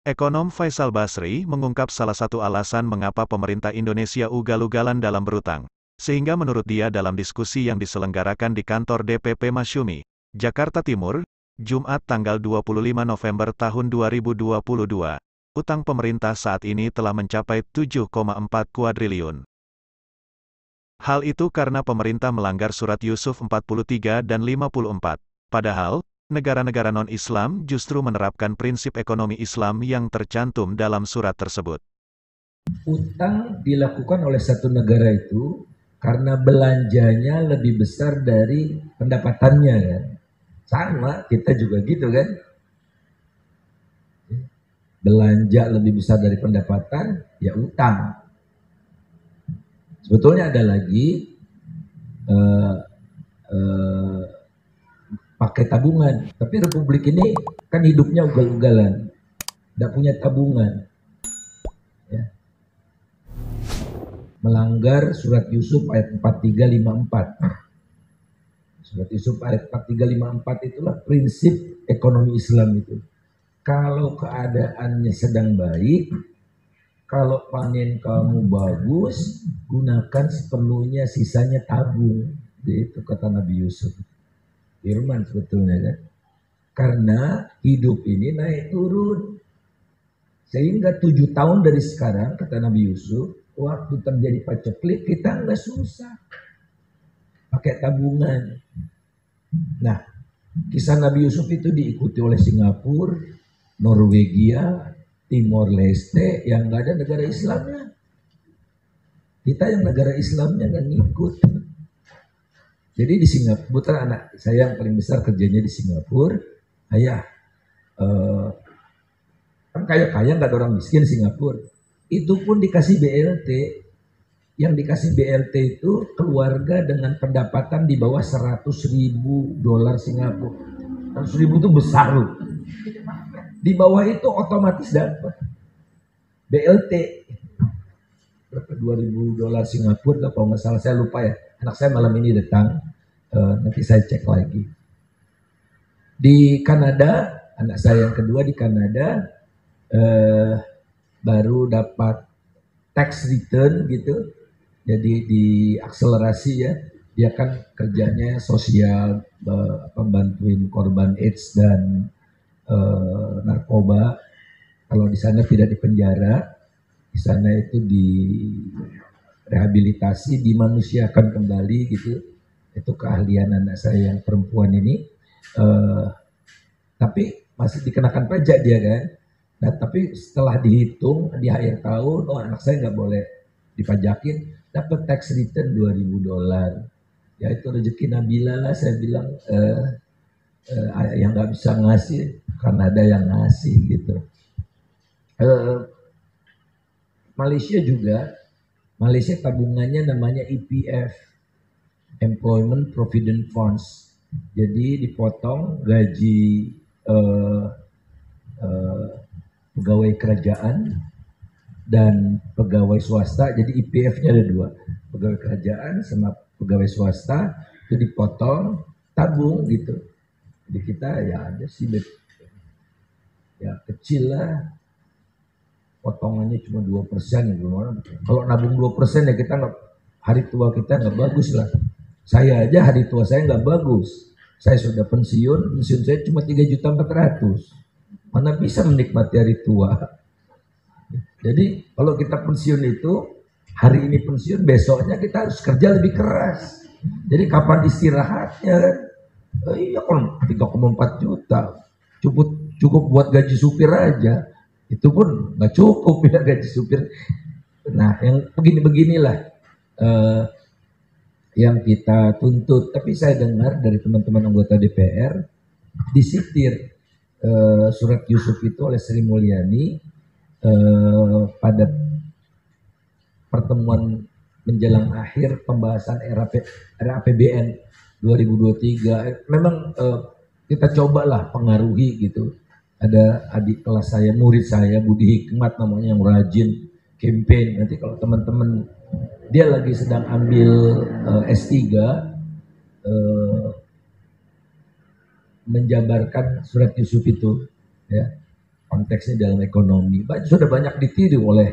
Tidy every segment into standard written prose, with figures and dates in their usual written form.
Ekonom Faisal Basri mengungkap salah satu alasan mengapa pemerintah Indonesia ugal-ugalan dalam berutang. Sehingga menurut dia dalam diskusi yang diselenggarakan di kantor DPP Masyumi, Jakarta Timur, Jumat tanggal 25 November tahun 2022, utang pemerintah saat ini telah mencapai 7,4 kuadriliun. Hal itu karena pemerintah melanggar Surat Yusuf 43 dan 54. Padahal, negara-negara non-Islam justru menerapkan prinsip ekonomi Islam yang tercantum dalam surat tersebut. Utang dilakukan oleh satu negara itu karena belanjanya lebih besar dari pendapatannya kan. Sama, kita juga gitu kan. Belanja lebih besar dari pendapatan, ya utang. Sebetulnya ada lagi eh, eh, pakai tabungan, tapi Republik ini kan hidupnya ugal-ugalan, tidak punya tabungan, ya. Melanggar Surat Yusuf ayat 4354. Surat Yusuf ayat 4354 itulah prinsip ekonomi Islam itu. Kalau keadaannya sedang baik, kalau panen kamu bagus, gunakan sepenuhnya, sisanya tabung. Itu kata Nabi Yusuf. Firman sebetulnya kan. Karena hidup ini naik turun. Sehingga 7 tahun dari sekarang, kata Nabi Yusuf, waktu terjadi paceklik, kita nggak susah. Pakai tabungan. Nah, kisah Nabi Yusuf itu diikuti oleh Singapura, Norwegia, Timor Leste, yang nggak ada negara Islamnya. Kita yang negara Islamnya nggak ngikut. Jadi di Singapura, anak saya yang paling besar kerjanya di Singapura, ayah, kan kaya-kaya nggak ada orang miskin di Singapura. Itu pun dikasih BLT. Yang dikasih BLT itu keluarga dengan pendapatan di bawah 100.000 dolar Singapura. 100.000 itu besar loh. Di bawah itu otomatis dapat BLT. Berapa 2.000 dolar Singapura kalau nggak salah, saya lupa ya. Anak saya malam ini datang, nanti saya cek lagi. Di Kanada, anak saya yang kedua di Kanada baru dapat tax return gitu, jadi diakselerasi ya. Dia kan kerjanya sosial, membantuin korban AIDS dan narkoba. Kalau di sana tidak dipenjara, di sana itu direhabilitasi, dimanusiakan kembali gitu. Itu keahlian anak saya yang perempuan ini. Tapi masih dikenakan pajak dia kan. Nah, tapi setelah dihitung di akhir tahun, oh anak saya nggak boleh dipajakin, dapat tax return 2.000 dolar. Ya itu rezeki Nabila lah, saya bilang, yang nggak bisa ngasih, karena ada yang ngasih gitu. Malaysia juga, Malaysia tabungannya namanya EPF, Employment Provident Funds. Jadi dipotong gaji pegawai kerajaan dan pegawai swasta. Jadi IPF-nya ada dua, pegawai kerajaan sama pegawai swasta, itu dipotong, tabung gitu. Jadi kita ya ada sih ya kecil lah, potongannya cuma 2%. Kalau nabung 2% ya kita nggak, hari tua kita nggak bagus lah. Saya aja hari tua saya nggak bagus. Saya sudah pensiun saya cuma 3.400.000. Mana bisa menikmati hari tua. Jadi kalau kita pensiun itu, hari ini pensiun, besoknya kita harus kerja lebih keras. Jadi kapan istirahatnya kan? Iya kan 3,4 juta. Cukup buat gaji supir aja. Itu pun nggak cukup ya gaji supir. Nah yang begini-beginilah yang kita tuntut. Tapi saya dengar dari teman-teman anggota DPR, disitir surat Yusuf itu oleh Sri Mulyani pada pertemuan menjelang akhir pembahasan RAPBN 2023. Memang kita cobalah pengaruhi gitu. Ada adik kelas saya, murid saya, Budi Hikmat namanya, yang rajin campaign. Nanti kalau teman-teman, dia lagi sedang ambil S3, menjabarkan surat Yusuf itu ya. konteksnya dalam ekonomi. Sudah banyak ditiru oleh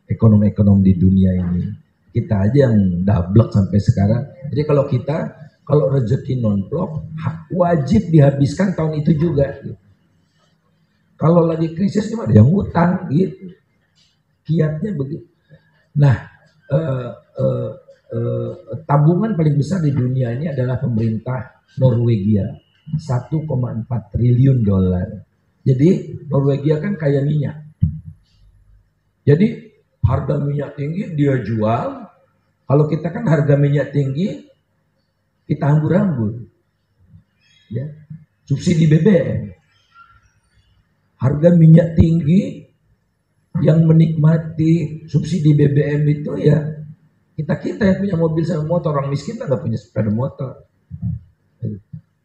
ekonom-ekonom di dunia ini. Kita aja yang dablek sampai sekarang. Jadi kalau rezeki non-blok, wajib dihabiskan tahun itu juga. Kalau lagi krisis cuma ada yang ngutang gitu. Kiatnya begitu. Nah, tabungan paling besar di dunia ini adalah pemerintah Norwegia, 1,4 triliun dolar. Jadi Norwegia kan kaya minyak. Jadi harga minyak tinggi dia jual. Kalau kita kan harga minyak tinggi kita hambur-hambur. Ya. Subsidi BBM. Harga minyak tinggi, yang menikmati subsidi BBM itu ya kita yang punya mobil sama motor. Orang miskin nggak punya sepeda motor.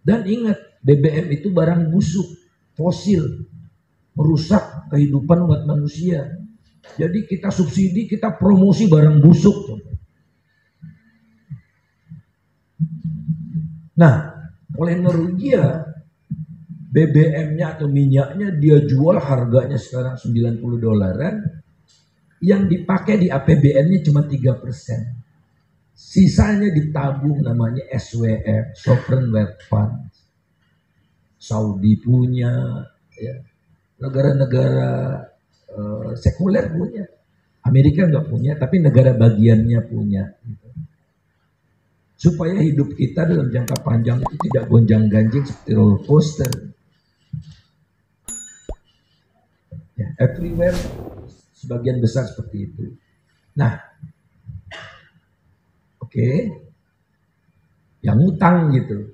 Dan ingat, BBM itu barang busuk, fosil, merusak kehidupan umat manusia. Jadi kita subsidi, kita promosi barang busuk. Nah, oleh Norwegia, BBM-nya atau minyaknya dia jual harganya sekarang 90 dolaran, yang dipakai di APBN-nya cuma 3%. Sisanya ditabung, namanya SWF, Sovereign Wealth Fund. Saudi punya, ya. Negara-negara sekuler punya. Amerika nggak punya, tapi negara bagiannya punya. Supaya hidup kita dalam jangka panjang itu tidak gonjang-ganjing seperti roller coaster. Ya, everywhere sebagian besar seperti itu. Nah, oke, yang utang gitu.